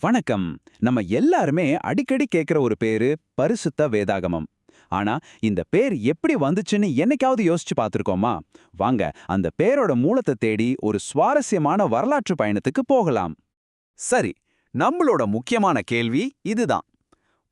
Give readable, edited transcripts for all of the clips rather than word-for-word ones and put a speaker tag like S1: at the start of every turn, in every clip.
S1: வணக்கம். நம்ம எல்லாருமே அடிக்கடி கேட்கிற ஒரு பேரு பரிசுத்த வேதாகமம். ஆனா இந்த பேர் எப்படி வந்துச்சுன்னு என்னைக்காவது யோசிச்சு பார்த்திருக்கோமா? வாங்க அந்த பேரோட மூலத்தை தேடி ஒரு சுவாரஸ்யமான வரலாற்று பயணத்துக்கு போகலாம். சரி, நம்மளோட முக்கியமான கேள்வி இதுதான்.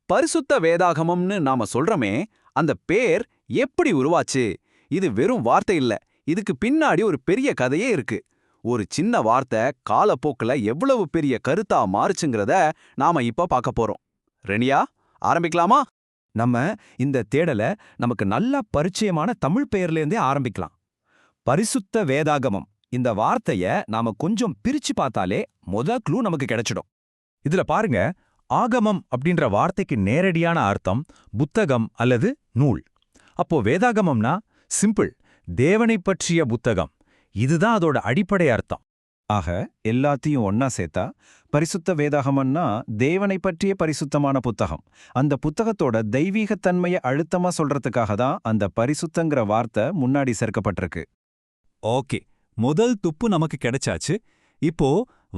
S1: பரிசுத்த வேதாகமம்னு நாம சொல்றோமே, அந்த பேர் எப்படி உருவாச்சு? இது வெறும் வார்த்தை இல்ல, இதுக்கு பின்னாடி ஒரு பெரிய கதையே இருக்கு. ஒரு சின்ன வார்த்தை காலப்போக்குல எவ்வளவு பெரிய கருத்தா மாறுச்சுங்கிறத நாம இப்ப பார்க்க போறோம். ரெனியா, ஆரம்பிக்கலாமா?
S2: நம்ம இந்த தேடல நமக்கு நல்லா பரிச்சயமான தமிழ் பெயர்லேருந்தே ஆரம்பிக்கலாம். பரிசுத்த வேதாகமம் இந்த வார்த்தைய நாம கொஞ்சம் பிரிச்சு பார்த்தாலே க்ளூ நமக்கு கிடைச்சிடும். இதுல பாருங்க, ஆகமம் அப்படின்ற வார்த்தைக்கு நேரடியான அர்த்தம் புத்தகம் அல்லது நூல். அப்போ வேதாகமம்னா சிம்பிள், தேவனை பற்றிய புத்தகம். இதுதான் அதோட அடிப்படை அர்த்தம்.
S3: ஆக எல்லாத்தையும் ஒன்னா சேர்த்தா பரிசுத்த வேதாகமம்னா தேவனை பற்றிய பரிசுத்தமான புத்தகம். அந்த புத்தகத்தோட தெய்வீகத்தன்மையை அழுத்தமா சொல்றதுக்காக தான் அந்த பரிசுத்தங்கிற வார்த்தை முன்னாடி சேர்க்கப்பட்டிருக்கு.
S2: ஓகே, முதல் துப்பு நமக்கு கிடைச்சாச்சு. இப்போ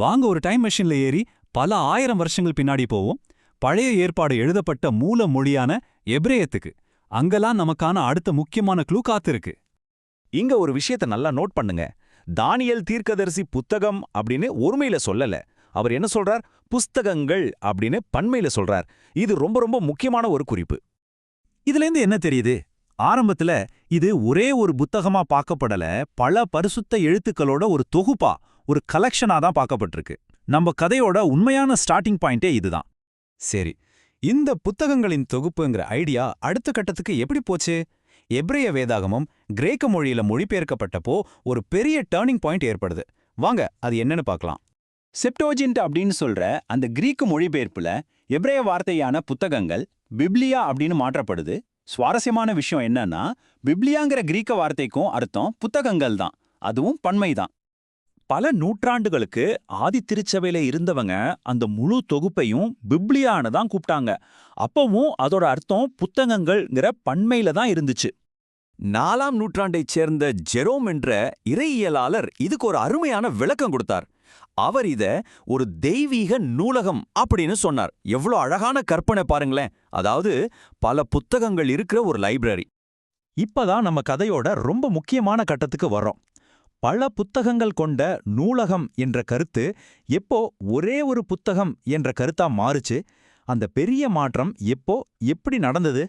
S2: வாங்க ஒரு டைம் மெஷின்ல ஏறி பல ஆயிரம் வருஷங்கள் பின்னாடி போவோம். பழைய ஏற்பாடு எழுதப்பட்ட மூல மொழியான எபிரேயத்துக்கு. அங்கெல்லாம் நமக்கான அடுத்த முக்கியமான க்ளூ காத்திருக்கு.
S3: இங்க ஒரு விஷயத்தை நல்லா நோட் பண்ணுங்க. தானியேல் தீர்க்கதரிசி புத்தகம் அப்படின்னு ஒருமையில சொல்லல. அவர் என்ன சொல்றார்? புஸ்தகங்கள் அப்படின்னு பன்மையில சொல்றார். இது ரொம்ப ரொம்ப முக்கியமான ஒரு குறிப்பு.
S2: இதுலேருந்து என்ன தெரியுது? ஆரம்பத்துல இது ஒரே ஒரு புத்தகமா பார்க்கப்படல, பல பரிசுத்த எழுத்துக்களோட ஒரு தொகுப்பா, ஒரு கலெக்ஷனா தான் பார்க்கப்பட்டிருக்கு. நம்ம கதையோட உண்மையான ஸ்டார்டிங் பாயிண்டே இதுதான்.
S3: சரி, இந்த புத்தகங்களின் தொகுப்புங்கிற ஐடியா அடுத்த கட்டத்துக்கு எப்படி போச்சு? எபிரேய வேதாகமம் கிரேக்க மொழியில மொழிபெயர்க்கப்பட்டப்போ ஒரு பெரிய டர்னிங் பாயிண்ட் ஏற்படுது. வாங்க அது என்னன்னு பார்க்கலாம்.
S1: செப்டோஜின்ட் அப்படின்னு சொல்ற அந்த கிரீக்கு மொழிபெயர்ப்புல எபிரேய வார்த்தையான புத்தகங்கள் பிப்லியா அப்படின்னு மாற்றப்படுது. சுவாரஸ்யமான விஷயம் என்னன்னா, பிப்லியாங்கிற கிரீக்க வார்த்தைக்கும் அர்த்தம் புத்தகங்கள் தான், அதுவும் பன்மைதான்.
S4: பல நூற்றாண்டுகளுக்கு ஆதி திருச்சபையில இருந்தவங்க அந்த முழு தொகுப்பையும் பிப்லியான்னு தான் கூப்பிட்டாங்க. அப்பவும் அதோட அர்த்தம் புத்தகங்கள்ங்கிற பன்மையில தான் இருந்துச்சு.
S3: 4ஆம் நூற்றாண்டைச் சேர்ந்த ஜெரோம் என்ற இறையியலாளர் இதுக்கு ஒரு அருமையான விளக்கம் கொடுத்தார். அவர் இத ஒரு தெய்வீக நூலகம் அப்படின்னு சொன்னார். எவ்வளோ அழகான கற்பனை பாருங்களேன். அதாவது பல புத்தகங்கள் இருக்கிற ஒரு லைப்ரரி.
S4: இப்பதான் நம்ம கதையோட ரொம்ப முக்கியமான கட்டத்துக்கு வர்றோம். பல புத்தகங்கள் கொண்ட நூலகம் என்ற கருத்து எப்போ ஒரே ஒரு புத்தகம் என்ற கருத்தா மாறுச்சு? அந்த பெரிய மாற்றம் எப்போ, எப்படி நடந்தது?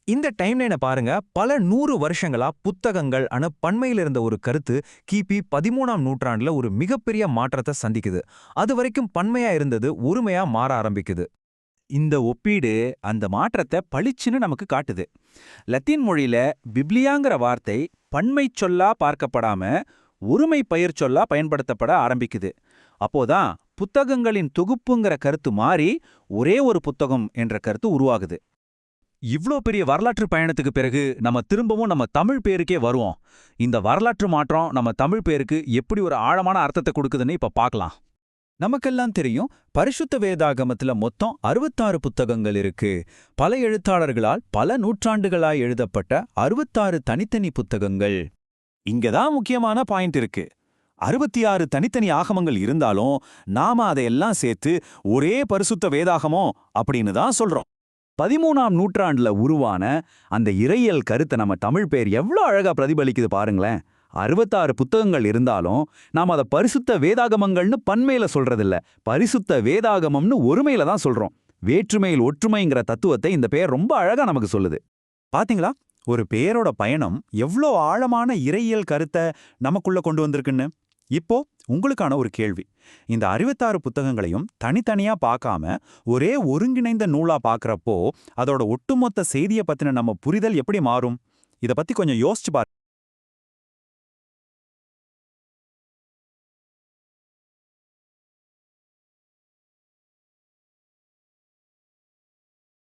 S2: இந்த டைம்லைனை பாருங்க. பல 100 வருஷங்களா புத்தகங்கள் பன்மையில இருந்த ஒரு கருத்து கிபி 13ஆம் நூற்றாண்டுல ஒரு மிகப்பெரிய மாற்றத்தை சந்திக்குது. அது வரைக்கும் பன்மையா இருந்தது ஒருமையா மாற ஆரம்பிக்குது.
S4: இந்த ஒப்பீடு அந்த மாற்றத்தை பளிச்சுன்னு நமக்கு காட்டுது. லத்தீன் மொழியில பிப்லியாங்கிற வார்த்தை பன்மை சொல்லா பார்க்கப்படாம ஒருமை பெயர் சொல்லா பயன்படுத்தப்பட ஆரம்பிக்குது. அப்போதான் புத்தகங்களின் தொகுப்புங்கிற கருத்து மாறி ஒரே ஒரு புத்தகம் என்ற கருத்து உருவாகுது.
S2: இவ்ளோ பெரிய வரலாற்று பயணத்துக்கு பிறகு நம்ம திரும்பவும் நம்ம தமிழ் பேருக்கே வருவோம். இந்த வரலாற்று மாற்றம் நம்ம தமிழ் பேருக்கு எப்படி ஒரு ஆழமான அர்த்தத்தை கொடுக்குதுன்னு இப்ப பார்க்கலாம்.
S3: நமக்கெல்லாம் தெரியும், பரிசுத்த வேதாகமத்துல மொத்தம் 66 புத்தகங்கள் இருக்கு. பல எழுத்தாளர்களால் பல நூற்றாண்டுகளாய் எழுதப்பட்ட 66 தனித்தனி புத்தகங்கள்.
S4: இங்கதான் முக்கியமான பாயிண்ட் இருக்கு. 66 தனித்தனி ஆகமங்கள் இருந்தாலும் நாம அதையெல்லாம் சேர்த்து ஒரே பரிசுத்த வேதாகமம் அப்படின்னு தான் சொல்றோம்.
S1: 13ஆம் நூற்றாண்டுல உருவான அந்த இறையியல் கருத்தை நம்ம தமிழ் பேர் எவ்வளோ அழகா பிரதிபலிக்குது பாருங்களேன். 66 புத்தகங்கள் இருந்தாலும் நாம் அதை பரிசுத்த வேதாகமங்கள்னு பன்மையில சொல்றதில்ல, பரிசுத்த வேதாகமம்னு ஒருமையில தான் சொல்றோம். வேற்றுமையில் ஒற்றுமைங்கிற தத்துவத்தை இந்த பெயர் ரொம்ப அழகா நமக்கு சொல்லுது.
S4: பாத்தீங்களா, ஒரு பேரோட பயணம் எவ்வளோ ஆழமான இறையியல் கருத்தை நமக்குள்ள கொண்டு வந்திருக்குன்னு. இப்போ உங்களுக்கான ஒரு கேள்வி. இந்த 66 புத்தகங்களையும் தனித்தனியா பார்க்காம ஒரே ஒருங்கிணைந்த நூலா பார்க்கறப்போ அதோட ஒட்டுமொத்த செய்தியை பத்தின நம்ம புரிதல் எப்படி மாறும்? இத பத்தி கொஞ்சம் யோசிச்சு பாரு.